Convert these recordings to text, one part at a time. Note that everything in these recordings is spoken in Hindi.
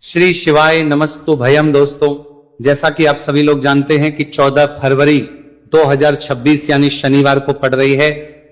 श्री शिवाय नमस्तु भयम। दोस्तों, जैसा कि आप सभी लोग जानते हैं कि 14 फरवरी 2026 यानी शनिवार को पड़ रही है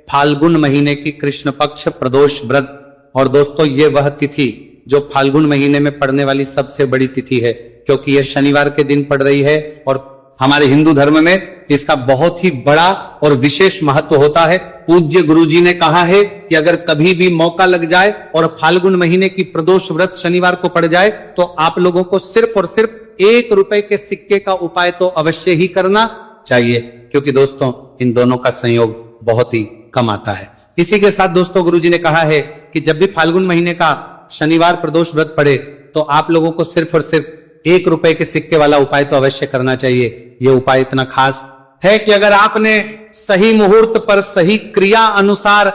फाल्गुन महीने की कृष्ण पक्ष प्रदोष व्रत। और दोस्तों, ये वह तिथि जो फाल्गुन महीने में पड़ने वाली सबसे बड़ी तिथि है, क्योंकि यह शनिवार के दिन पड़ रही है और हमारे हिंदू धर्म में इसका बहुत ही बड़ा और विशेष महत्व होता है। पूज्य गुरुजी ने कहा है कि अगर कभी भी मौका लग जाए और फाल्गुन महीने की प्रदोष व्रत शनिवार को पड़ जाए तो आप लोगों को सिर्फ और सिर्फ 1 रुपए के सिक्के का उपाय तो अवश्य ही करना चाहिए, क्योंकि दोस्तों इन दोनों का संयोग बहुत ही कम आता है। इसी के साथ दोस्तों, गुरुजी ने कहा है कि जब भी फाल्गुन महीने का शनिवार प्रदोष व्रत पड़े तो आप लोगों को सिर्फ और सिर्फ 1 रुपए के सिक्के वाला उपाय तो अवश्य करना चाहिए। यह उपाय इतना खास है कि अगर आपने सही मुहूर्त पर सही क्रिया अनुसार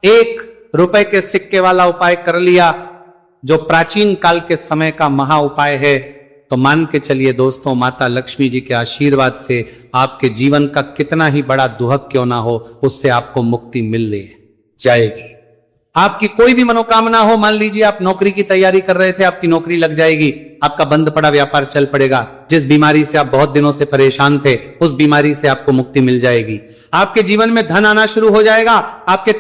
1 रुपए के सिक्के वाला उपाय कर लिया, जो प्राचीन काल के समय का महा उपाय है, तो मान के चलिए दोस्तों, माता लक्ष्मी जी के आशीर्वाद से आपके जीवन का कितना ही बड़ा दुहक क्यों ना हो, उससे आपको मुक्ति मिल जाएगी। आपकी कोई भी मनोकामना हो, मान लीजिए आप नौकरी की तैयारी कर रहे थे, आपकी नौकरी लग जाएगी, आपका बंद पड़ा व्यापार चल पड़ेगा, जिस बीमारी से आप बहुत दिनों से परेशान थे उस बीमारी से आपको मुक्ति मिल जाएगी। आपके जीवन में धन आना शुरू हो जाएगा, आपके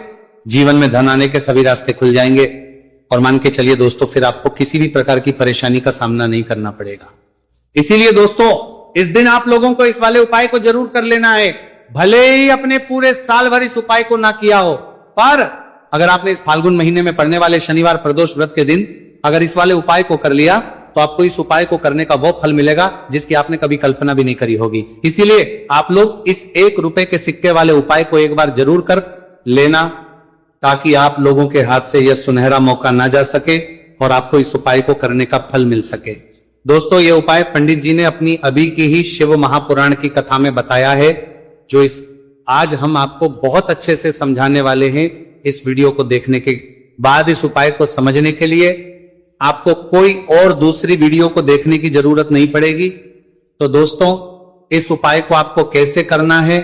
जीवन में धन आने के सभी रास्ते खुल जाएंगे और मान के चलिए दोस्तों, फिर आपको किसी भी प्रकार की परेशानी का सामना नहीं करना पड़ेगा। इसीलिए दोस्तों, इस दिन आप लोगों को इस वाले उपाय को जरूर कर लेना है। भले ही अपने पूरे साल भर इस उपाय को ना किया हो, पर अगर आपने इस फाल्गुन महीने में पड़ने वाले शनिवार प्रदोष व्रत के दिन अगर इस वाले उपाय को कर लिया तो आपको इस उपाय को करने का वो फल मिलेगा जिसकी आपने कभी कल्पना भी नहीं करी होगी। इसीलिए आप लोग इस 1 रुपए के सिक्के वाले उपाय को एक बार जरूर कर लेना, ताकि आप लोगों के हाथ से यह सुनहरा मौका ना जा सके और आपको इस उपाय को करने का फल मिल सके। दोस्तों, यह उपाय पंडित जी ने अपनी अभी की ही शिव महापुराण की कथा में बताया है, जो इस आज हम आपको बहुत अच्छे से समझाने वाले हैं। इस वीडियो को देखने के बाद इस उपाय को समझने के लिए आपको कोई और दूसरी वीडियो को देखने की जरूरत नहीं पड़ेगी। तो दोस्तों, इस उपाय को आपको कैसे करना है,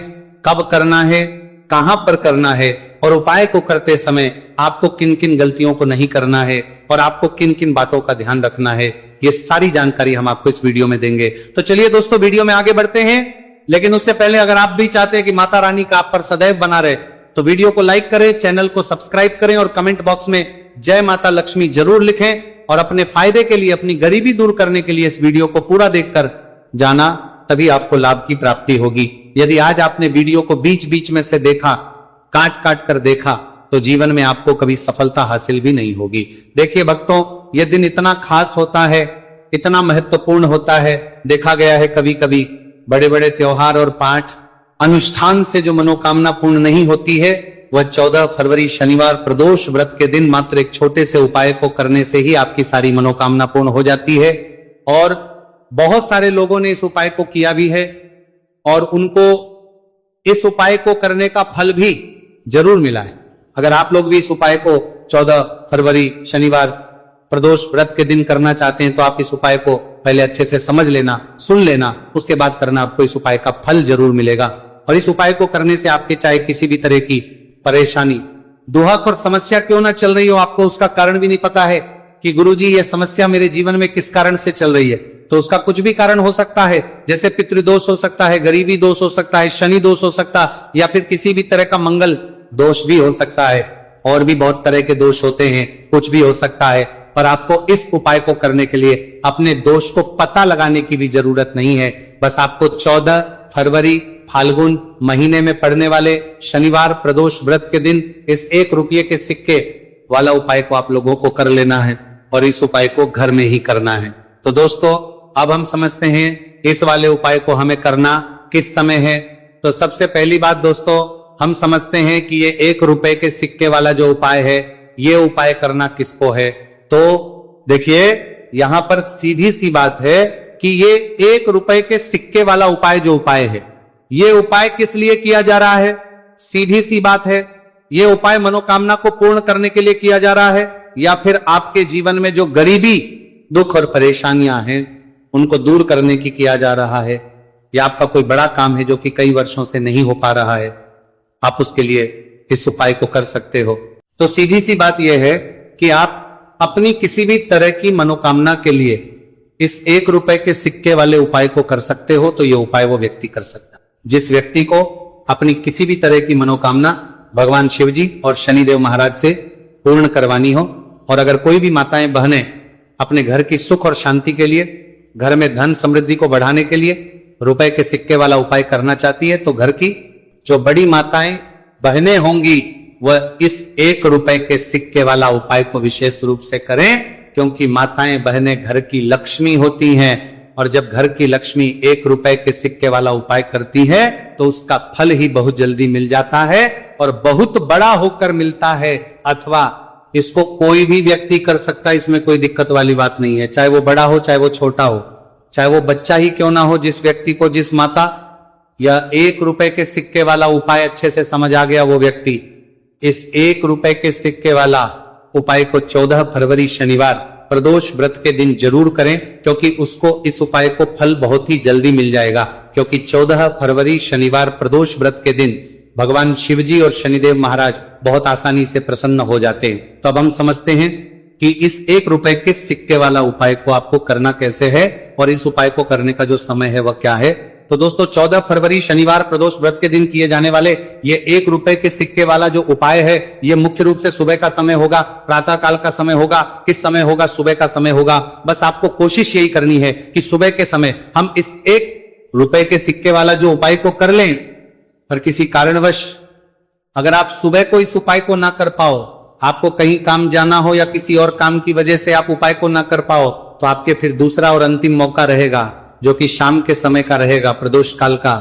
कब करना है, कहां पर करना है और उपाय को करते समय आपको किन किन गलतियों को नहीं करना है और आपको किन किन बातों का ध्यान रखना है, ये सारी जानकारी हम आपको इस वीडियो में देंगे। तो चलिए दोस्तों, वीडियो में आगे बढ़ते हैं। लेकिन उससे पहले अगर आप भी चाहते हैं कि माता रानी का आप पर सदैव बना रहे, तो वीडियो को लाइक करें, चैनल को सब्सक्राइब करें और कमेंट बॉक्स में जय माता लक्ष्मी जरूर लिखें। और अपने फायदे के लिए, अपनी गरीबी दूर करने के लिए इस वीडियो को पूरा देखकर जाना, तभी आपको लाभ की प्राप्ति होगी। यदि आज आपने वीडियो को बीच बीच में से देखा, काट काट कर देखा, तो जीवन में आपको कभी सफलता हासिल भी नहीं होगी। देखिए भक्तों, यह दिन इतना खास होता है, इतना महत्वपूर्ण होता है। देखा गया है कभी कभी बड़े बड़े त्योहार और पाठ अनुष्ठान से जो मनोकामना पूर्ण नहीं होती है, वह 14 फरवरी शनिवार प्रदोष व्रत के दिन मात्र एक छोटे से उपाय को करने से ही आपकी सारी मनोकामना पूर्ण हो जाती है। और बहुत सारे लोगों ने इस उपाय को किया भी है और उनको इस उपाय को करने का फल भी जरूर मिला है। अगर आप लोग भी इस उपाय को 14 फरवरी शनिवार प्रदोष व्रत के दिन करना चाहते हैं तो आप इस उपाय को पहले अच्छे से समझ लेना, सुन लेना, उसके बाद करना, आपको इस उपाय का फल जरूर मिलेगा। और इस उपाय को करने से आपके चाहे किसी भी तरह की परेशानी, दुहक और समस्या क्यों ना चल रही हो, आपको उसका कारण भी नहीं पता है कि गुरुजी ये समस्या मेरे जीवन में किस कारण से चल रही है, तो उसका कुछ भी कारण हो सकता है। जैसे पितृदोष हो सकता है, गरीबी दोष हो सकता है, शनि दोष हो सकता है, या फिर किसी भी तरह का मंगल दोष भी हो सकता है। और भी बहुत तरह के दोष होते हैं, कुछ भी हो सकता है। पर आपको इस उपाय को करने के लिए अपने दोष को पता लगाने की भी जरूरत नहीं है। बस आपको 14 फरवरी फाल्गुन महीने में पड़ने वाले शनिवार प्रदोष व्रत के दिन इस 1 रुपये के सिक्के वाला उपाय को आप लोगों को कर लेना है और इस उपाय को घर में ही करना है। तो दोस्तों, अब हम समझते हैं इस वाले उपाय को हमें करना किस समय है। तो सबसे पहली बात दोस्तों, हम समझते हैं कि ये 1 रुपए के सिक्के वाला जो उपाय है, ये उपाय करना किसको है। तो देखिए, यहां पर सीधी सी बात है कि ये 1 रुपए के सिक्के वाला उपाय जो उपाय है, ये उपाय किस लिए किया जा रहा है। सीधी सी बात है, ये उपाय मनोकामना को पूर्ण करने के लिए किया जा रहा है, या फिर आपके जीवन में जो गरीबी, दुख और परेशानियां हैं उनको दूर करने की किया जा रहा है, या आपका कोई बड़ा काम है जो कि कई वर्षों से नहीं हो पा रहा है, आप उसके लिए इस उपाय को कर सकते हो। तो सीधी सी बात यह है कि आप अपनी किसी भी तरह की मनोकामना के लिए इस 1 रुपए के सिक्के वाले उपाय को कर सकते हो, तो यह उपाय वो व्यक्ति कर सकता है जिस व्यक्ति को अपनी किसी भी तरह की मनोकामना भगवान शिव जी और शनिदेव महाराज से पूर्ण करवानी हो। और अगर कोई भी माताएं बहनें अपने घर की सुख और शांति के लिए, घर में धन समृद्धि को बढ़ाने के लिए रुपए के सिक्के वाला उपाय करना चाहती है, तो घर की जो बड़ी माताएं बहनें होंगी वह इस 1 रुपए के सिक्के वाला उपाय को विशेष रूप से करें, क्योंकि माताएं बहनें घर की लक्ष्मी होती हैं। और जब घर की लक्ष्मी 1 रुपए के सिक्के वाला उपाय करती है तो उसका फल ही बहुत जल्दी मिल जाता है और बहुत बड़ा होकर मिलता है। अथवा इसको कोई भी व्यक्ति कर सकता है, इसमें कोई दिक्कत वाली बात नहीं है, चाहे वो बड़ा हो चाहे वो छोटा हो, चाहे वो बच्चा ही क्यों ना हो। जिस व्यक्ति को, जिस माता या 1 रुपए के सिक्के वाला उपाय अच्छे से समझ आ गया, वो व्यक्ति इस 1 रुपए के सिक्के वाला उपाय को 14 फरवरी शनिवार प्रदोष व्रत के दिन जरूर करें, क्योंकि उसको इस उपाय को फल बहुत ही जल्दी मिल जाएगा। क्योंकि 14 फरवरी शनिवार प्रदोष व्रत के दिन भगवान शिवजी और शनिदेव महाराज बहुत आसानी से प्रसन्न हो जाते हैं। तो अब हम समझते हैं कि इस 1 रुपए के सिक्के वाला उपाय को आपको करना कैसे है और इस उपाय को करने का जो समय है वह क्या है। तो दोस्तों 14 फरवरी शनिवार प्रदोष व्रत के दिन किए जाने वाले ये 1 रुपए के सिक्के वाला जो उपाय है, ये मुख्य रूप से सुबह का समय होगा, प्रातः काल का समय होगा। किस समय होगा? सुबह का समय होगा। बस आपको कोशिश यही करनी है कि सुबह के समय हम इस 1 रुपए के सिक्के वाला जो उपाय को कर लें। पर किसी कारणवश अगर आप सुबह को इस उपाय को ना कर पाओ, आपको कहीं काम जाना हो या किसी और काम की वजह से आप उपाय को ना कर पाओ, तो आपके फिर दूसरा और अंतिम मौका रहेगा, जो कि शाम के समय का रहेगा, प्रदोष काल का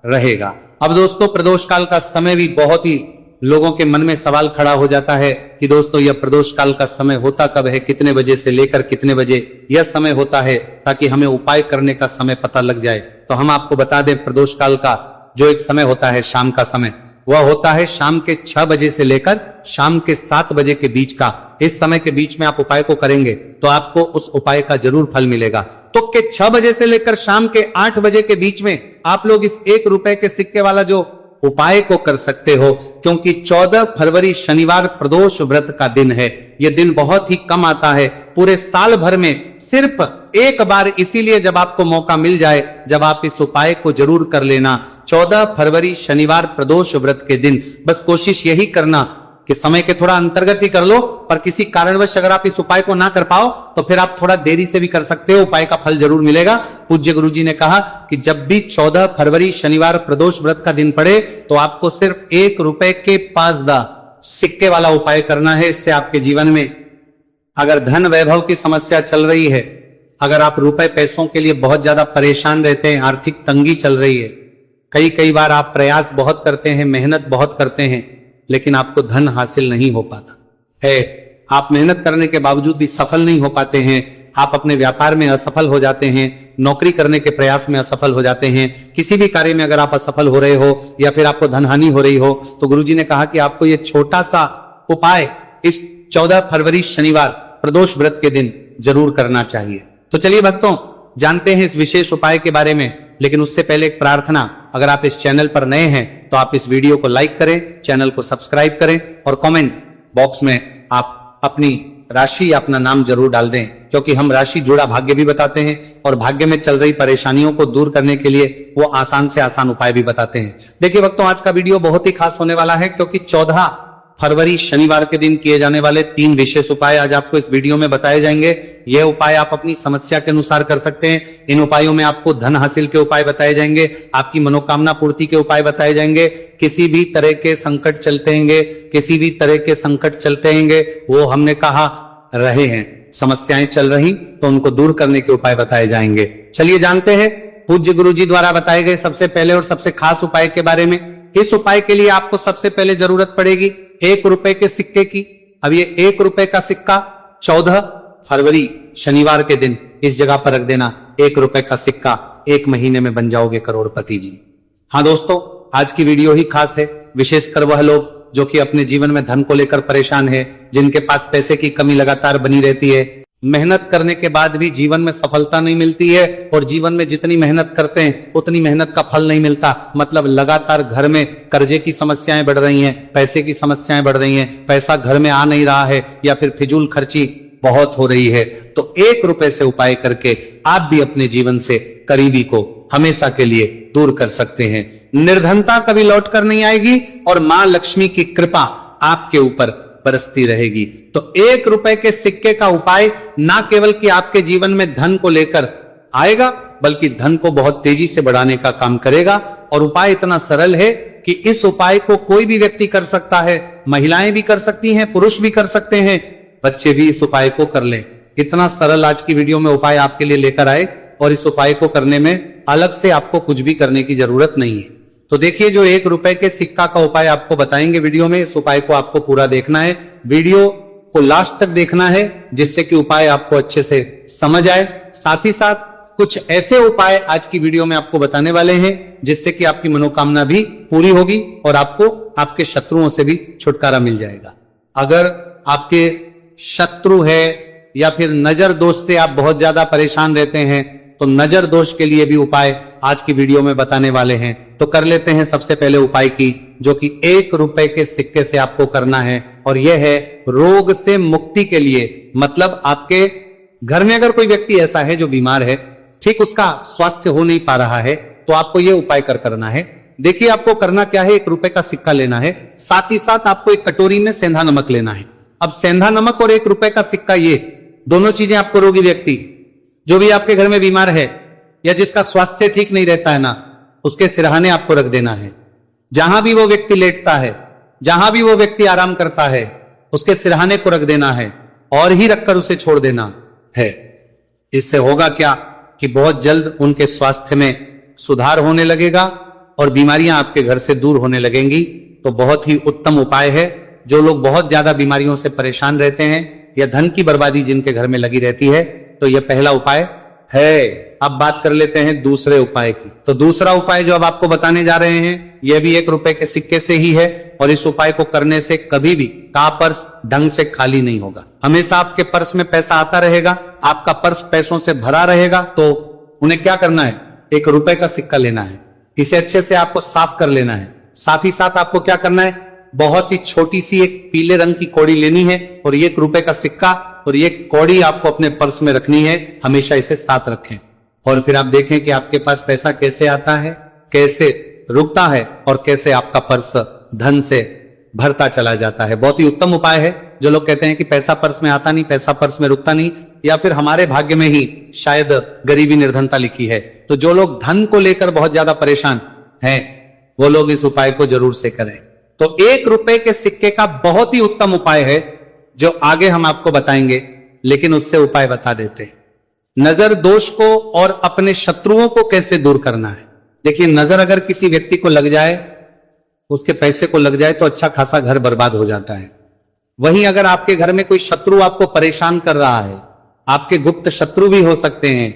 रहेगा। अब दोस्तों प्रदोष काल का समय भी बहुत ही लोगों के मन में सवाल खड़ा हो जाता है कि दोस्तों यह प्रदोष काल का समय होता कब है, कितने बजे से लेकर कितने बजे यह समय होता है, ताकि हमें उपाय करने का समय पता लग जाए। तो हम आपको बता दें, प्रदोष काल का जो एक समय होता है शाम का समय, वह होता है शाम के 6 बजे से लेकर शाम के 7 बजे के बीच का। इस समय के बीच में आप उपाय को करेंगे तो आपको उस उपाय का जरूर फल मिलेगा। तो के 6 बजे से लेकर शाम के 8 बजे के बीच में आप लोग इस 1 रुपए के सिक्के वाला जो उपाय को कर सकते हो, क्योंकि 14 फरवरी शनिवार प्रदोष व्रत का दिन है। यह दिन बहुत ही कम आता है पूरे साल भर में, सिर्फ एक बार। इसीलिए जब आपको मौका मिल जाए, जब आप इस उपाय को जरूर कर लेना 14 फरवरी शनिवार प्रदोष व्रत के दिन। बस कोशिश यही करना कि समय के थोड़ा अंतर्गत ही कर लो, पर किसी कारणवश अगर आप इस उपाय को ना कर पाओ तो फिर आप थोड़ा देरी से भी कर सकते हो, उपाय का फल जरूर मिलेगा। पूज्य गुरुजी ने कहा कि जब भी 14 फरवरी शनिवार प्रदोष व्रत का दिन पड़े तो आपको सिर्फ 1 रुपए के 5 सिक्के वाला उपाय करना है। इससे आपके जीवन में अगर धन वैभव की समस्या चल रही है, अगर आप रुपए पैसों के लिए बहुत ज्यादा परेशान रहते हैं, आर्थिक तंगी चल रही है, कई बार आप प्रयास बहुत करते हैं, मेहनत बहुत करते हैं, लेकिन आपको धन हासिल नहीं हो पाता है, आप मेहनत करने के बावजूद भी सफल नहीं हो पाते हैं, आप अपने व्यापार में असफल हो जाते हैं, नौकरी करने के प्रयास में असफल हो जाते हैं, किसी भी कार्य में अगर आप असफल हो रहे हो या फिर आपको धन हानि हो रही हो, तो गुरुजी ने कहा कि आपको ये छोटा सा उपाय इस 14 फरवरी शनिवार प्रदोष व्रत के दिन जरूर करना चाहिए। तो चलिए भक्तों, जानते हैं इस विशेष उपाय के बारे में। लेकिन उससे पहले एक प्रार्थना, अगर आप इस चैनल पर नए हैं तो आप इस वीडियो को लाइक करें, चैनल को सब्सक्राइब करें और कमेंट बॉक्स में आप अपनी राशि या अपना नाम जरूर डाल दें, क्योंकि हम राशि जुड़ा भाग्य भी बताते हैं और भाग्य में चल रही परेशानियों को दूर करने के लिए वो आसान से आसान उपाय भी बताते हैं। देखिए भक्तों, आज का वीडियो बहुत ही खास होने वाला है, क्योंकि 14 फरवरी शनिवार के दिन किए जाने वाले 3 विशेष उपाय आज आपको इस वीडियो में बताए जाएंगे। यह उपाय आप अपनी समस्या के अनुसार कर सकते हैं। इन उपायों में आपको धन हासिल के उपाय बताए जाएंगे, आपकी मनोकामना पूर्ति के उपाय बताए जाएंगे। किसी भी तरह के संकट चलते हैंगे, किसी भी तरह के संकट चलते हैंगे, वो हमने कहा रहे हैं, समस्याएं चल रही तो उनको दूर करने के उपाय बताए जाएंगे। चलिए जानते हैं पूज्य गुरुजी द्वारा बताए गए सबसे पहले और सबसे खास उपाय के बारे में। इस उपाय के लिए आपको सबसे पहले जरूरत पड़ेगी 1 रुपए के सिक्के की। अब ये 1 रुपए का सिक्का 14 फरवरी शनिवार के दिन इस जगह पर रख देना। 1 रुपए का सिक्का 1 महीने में बन जाओगे करोड़पति जी। हाँ दोस्तों, आज की वीडियो ही खास है, विशेषकर वह लोग जो कि अपने जीवन में धन को लेकर परेशान है, जिनके पास पैसे की कमी लगातार बनी रहती है, मेहनत करने के बाद भी जीवन में सफलता नहीं मिलती है और जीवन में जितनी मेहनत करते हैं उतनी मेहनत का फल नहीं मिलता। मतलब लगातार घर में कर्जे की समस्याएं बढ़ रही हैं, पैसे की समस्याएं बढ़ रही हैं, पैसा घर में आ नहीं रहा है या फिर फिजूल खर्ची बहुत हो रही है, तो 1 रुपए से उपाय करके आप भी अपने जीवन से करीबी को हमेशा के लिए दूर कर सकते हैं। निर्धनता कभी लौट कर नहीं आएगी और मां लक्ष्मी की कृपा आपके ऊपर बरसती रहेगी। तो 1 रुपए के सिक्के का उपाय ना केवल कि आपके जीवन में धन को लेकर आएगा, बल्कि धन को बहुत तेजी से बढ़ाने का काम करेगा। और उपाय इतना सरल है कि इस उपाय को कोई भी व्यक्ति कर सकता है, महिलाएं भी कर सकती हैं, पुरुष भी कर सकते हैं, बच्चे भी इस उपाय को कर लें। इतना सरल आज की वीडियो में उपाय आपके लिए लेकर आए और इस उपाय को करने में अलग से आपको कुछ भी करने की जरूरत नहीं है। तो देखिए, जो 1 रुपए के सिक्का का उपाय आपको बताएंगे वीडियो में, इस उपाय को आपको पूरा देखना है, वीडियो को लास्ट तक देखना है, जिससे कि उपाय आपको अच्छे से समझ आए। साथ ही साथ कुछ ऐसे उपाय आज की वीडियो में आपको बताने वाले हैं जिससे कि आपकी मनोकामना भी पूरी होगी और आपको आपके शत्रुओं से भी छुटकारा मिल जाएगा। अगर आपके शत्रु है या फिर नजर दोष से आप बहुत ज्यादा परेशान रहते हैं, तो नजर दोष के लिए भी उपाय आज की वीडियो में बताने वाले हैं। तो कर लेते हैं सबसे पहले उपाय की, जो कि 1 रुपए के सिक्के से आपको करना है, और यह है रोग से मुक्ति के लिए। मतलब आपके घर में अगर कोई व्यक्ति ऐसा है जो बीमार है, ठीक उसका स्वास्थ्य हो नहीं पा रहा है, तो आपको यह उपाय करना है। देखिए, आपको करना क्या है, 1 रुपए का सिक्का लेना है, साथ ही साथ आपको एक कटोरी में सेंधा नमक लेना है। अब सेंधा नमक और 1 रुपए का सिक्का, ये दोनों चीजें आपको रोगी व्यक्ति जो भी आपके घर में बीमार है या जिसका स्वास्थ्य ठीक नहीं रहता है ना, उसके सिरहाने आपको रख देना है। जहां भी वो व्यक्ति लेटता है, जहां भी वो व्यक्ति आराम करता है, उसके सिरहाने को रख देना है और ही रखकर उसे छोड़ देना है। इससे होगा क्या कि बहुत जल्द उनके स्वास्थ्य में सुधार होने लगेगा और बीमारियां आपके घर से दूर होने लगेंगी। तो बहुत ही उत्तम उपाय है। जो लोग बहुत ज्यादा बीमारियों से परेशान रहते हैं या धन की बर्बादी जिनके घर में लगी रहती है, तो यह पहला उपाय है। अब बात कर लेते हैं दूसरे उपाय की। तो दूसरा उपाय जो अब आपको बताने जा रहे हैं, यह भी 1 रुपए के सिक्के से ही है, और इस उपाय को करने से कभी भी का पर्स ढंग से खाली नहीं होगा। हमेशा आपके पर्स में पैसा आता रहेगा, आपका पर्स पैसों से भरा रहेगा। तो उन्हें क्या करना है, 1 रुपए का सिक्का लेना है, इसे अच्छे से आपको साफ कर लेना है। साथ ही साथ आपको क्या करना है, बहुत ही छोटी सी एक पीले रंग की कौड़ी लेनी है और 1 रुपए का सिक्का और ये कौड़ी आपको अपने पर्स में रखनी है। हमेशा इसे साथ रखें और फिर आप देखें कि आपके पास पैसा कैसे आता है, कैसे रुकता है और कैसे आपका पर्स धन से भरता चला जाता है। बहुत ही उत्तम उपाय है। जो लोग कहते हैं कि पैसा पर्स में आता नहीं, पैसा पर्स में रुकता नहीं, या फिर हमारे भाग्य में ही शायद गरीबी निर्धनता लिखी है, तो जो लोग धन को लेकर बहुत ज्यादा परेशान हैं, वो लोग इस उपाय को जरूर से करें। तो 1 रुपए के सिक्के का बहुत ही उत्तम उपाय है जो आगे हम आपको बताएंगे, लेकिन उससे उपाय बता देते हैं। नजर दोष को और अपने शत्रुओं को कैसे दूर करना है। देखिए, नजर अगर किसी व्यक्ति को लग जाए, उसके पैसे को लग जाए, तो अच्छा खासा घर बर्बाद हो जाता है। वहीं अगर आपके घर में कोई शत्रु आपको परेशान कर रहा है, आपके गुप्त शत्रु भी हो सकते हैं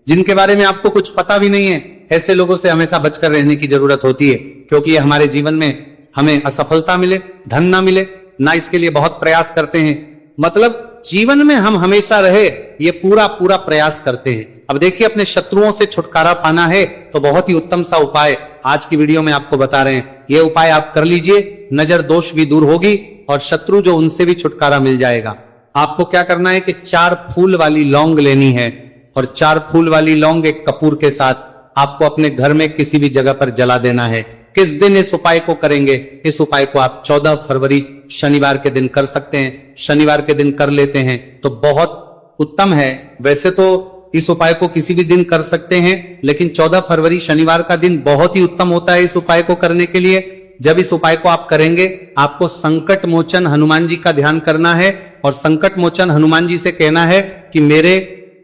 जिनके बारे में आपको कुछ पता भी नहीं है, ऐसे लोगों से हमेशा बचकर रहने की जरूरत होती है, क्योंकि ये हमारे जीवन में हमें असफलता मिले, धन ना मिले, ना इसके लिए बहुत प्रयास करते हैं। मतलब जीवन में हम हमेशा रहे, ये पूरा प्रयास करते हैं। अब देखिए, अपने शत्रुओं से छुटकारा पाना है तो बहुत ही उत्तम सा उपाय आज की वीडियो में आपको बता रहे हैं। ये उपाय आप कर लीजिए, नजर दोष भी दूर होगी और शत्रु जो उनसे भी छुटकारा मिल जाएगा। आपको क्या करना है कि 4 फूल वाली लौंग लेनी है और 4 फूल वाली लौंग एक कपूर के साथ आपको अपने घर में किसी भी जगह पर जला देना है। किस दिन इस उपाय को करेंगे? इस उपाय को आप 14 फरवरी शनिवार के दिन कर सकते हैं। शनिवार के दिन कर लेते हैं तो बहुत उत्तम है। वैसे तो इस उपाय को किसी भी दिन कर सकते हैं, लेकिन 14 फरवरी शनिवार का दिन बहुत ही उत्तम होता है इस उपाय को करने के लिए। जब इस उपाय को आप करेंगे, आपको संकट मोचन हनुमान जी का ध्यान करना है और संकट मोचन हनुमान जी से कहना है कि मेरे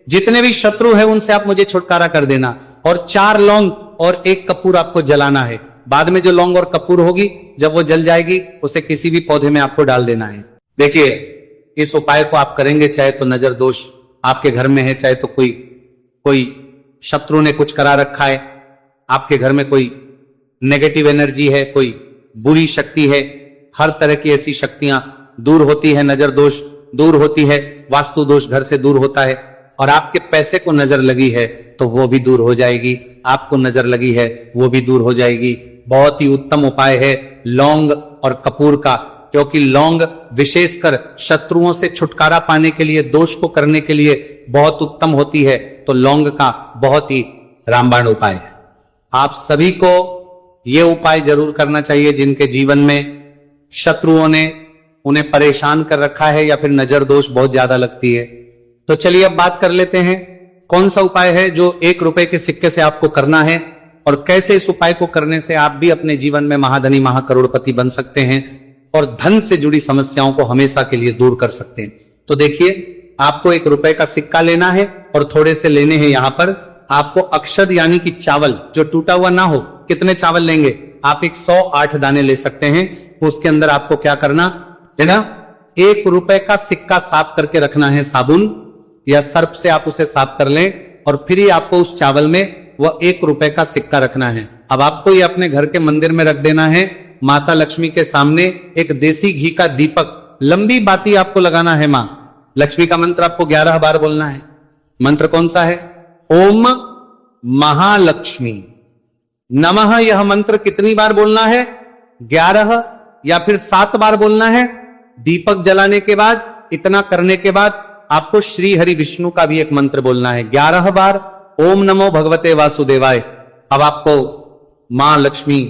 जितने भी शत्रु हैं उनसे आप मुझे छुटकारा कर देना, और 4 लौंग और 1 कपूर आपको जलाना है। बाद में जो लौंग और कपूर होगी, जब वो जल जाएगी, उसे किसी भी पौधे में आपको डाल देना है। देखिए, इस उपाय को आप करेंगे, चाहे तो नजर दोष आपके घर में है, चाहे तो कोई शत्रु ने कुछ करा रखा है, आपके घर में कोई नेगेटिव एनर्जी है, कोई बुरी शक्ति है, हर तरह की ऐसी शक्तियां दूर होती है। नजर दोष दूर होती है, वास्तु दोष घर से दूर होता है, और आपके पैसे को नजर लगी है तो वो भी दूर हो जाएगी। आपको नजर लगी है वो भी दूर हो जाएगी। बहुत ही उत्तम उपाय है लौंग और कपूर का। क्योंकि लौंग विशेषकर शत्रुओं से छुटकारा पाने के लिए, दोष को करने के लिए बहुत उत्तम होती है। तो लौंग का बहुत ही रामबाण उपाय है। आप सभी को यह उपाय जरूर करना चाहिए जिनके जीवन में शत्रुओं ने उन्हें परेशान कर रखा है या फिर नजर दोष बहुत ज्यादा लगती है। तो चलिए अब बात कर लेते हैं कौन सा उपाय है जो 1 रुपए के सिक्के से आपको करना है और कैसे इस उपाय को करने से आप भी अपने जीवन में महाधनी महाकरोड़पति बन सकते हैं और धन से जुड़ी समस्याओं को हमेशा के लिए दूर कर सकते हैं। तो देखिए, आपको 1 रुपए का सिक्का लेना है और थोड़े से लेने हैं यहां पर आपको अक्षत यानी कि चावल जो टूटा हुआ ना हो। कितने चावल लेंगे आप? 108 दाने ले सकते हैं। उसके अंदर आपको क्या करना है ना, 1 रुपए का सिक्का साफ करके रखना है। साबुन या सर्फ से आप उसे साफ कर लें और फिर ही आपको उस चावल में वह 1 रुपए का सिक्का रखना है। अब आपको ये अपने घर के मंदिर में रख देना है। माता लक्ष्मी के सामने एक देसी घी का दीपक, लंबी बाती आपको लगाना है। मां लक्ष्मी का मंत्र आपको 11 बार बोलना है। मंत्र कौन सा है? ओम महालक्ष्मी नमः। यह मंत्र कितनी बार बोलना है? 11 या फिर 7 बार बोलना है। दीपक जलाने के बाद, इतना करने के बाद आपको श्री हरि विष्णु का भी एक मंत्र बोलना है 11 बार। ओम नमो भगवते वासुदेवाय। अब आपको मां लक्ष्मी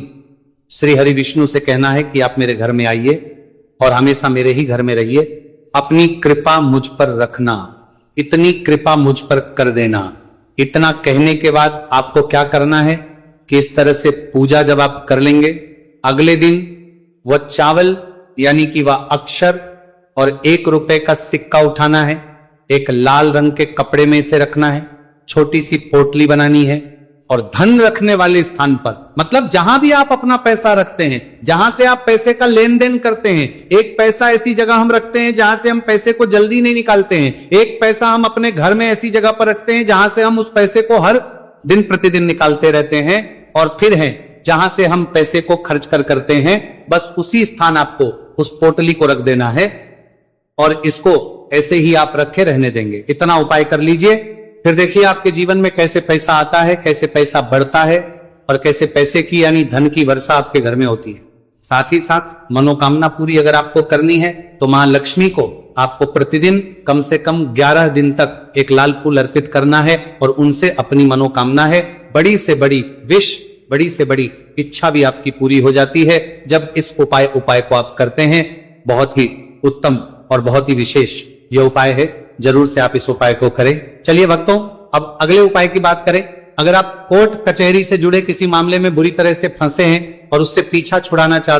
श्री हरि विष्णु से कहना है कि आप मेरे घर में आइए और हमेशा मेरे ही घर में रहिए। अपनी कृपा मुझ पर रखना, इतनी कृपा मुझ पर कर देना। इतना कहने के बाद आपको क्या करना है कि इस तरह से पूजा जब आप कर लेंगे, अगले दिन वह चावल यानी कि वह अक्षर और 1 रुपए का सिक्का उठाना है। एक लाल रंग के कपड़े में इसे रखना है। छोटी सी पोटली बनानी है और धन रखने वाले स्थान पर, मतलब जहां भी आप अपना पैसा रखते हैं, जहां से आप पैसे का लेन देन करते हैं, एक पैसा ऐसी जगह हम रखते हैं जहां से हम पैसे को जल्दी नहीं निकालते हैं। एक पैसा हम अपने घर में ऐसी जगह पर रखते हैं जहां से हम उस पैसे को हर दिन प्रतिदिन निकालते रहते हैं। और फिर है जहां से हम पैसे को खर्च करते हैं, बस उसी स्थान आपको उस पोटली को रख देना है और इसको ऐसे ही आप रखे रहने देंगे। इतना उपाय कर लीजिए, फिर देखिए आपके जीवन में कैसे पैसा आता है, कैसे पैसा बढ़ता है और कैसे पैसे की यानी धन की वर्षा आपके घर में होती है। साथ ही साथ मनोकामना पूरी अगर आपको करनी है तो मां लक्ष्मी को आपको प्रतिदिन कम से कम 11 दिन तक एक लाल फूल अर्पित करना है और उनसे अपनी मनोकामना है, बड़ी से बड़ी विश, बड़ी से बड़ी इच्छा भी आपकी पूरी हो जाती है जब इस उपाय को आप करते हैं। बहुत ही उत्तम और बहुत ही विशेष यह उपाय है, जरूर से आप इस उपाय को करें। चलिए भक्तों, अब अगले उपाय की बात करें। अगर आप कोर्ट कचहरी से जुड़े किसी मामले में बुरी तरह से फंसे हैं और उससे पीछा छुड़ाना चाहते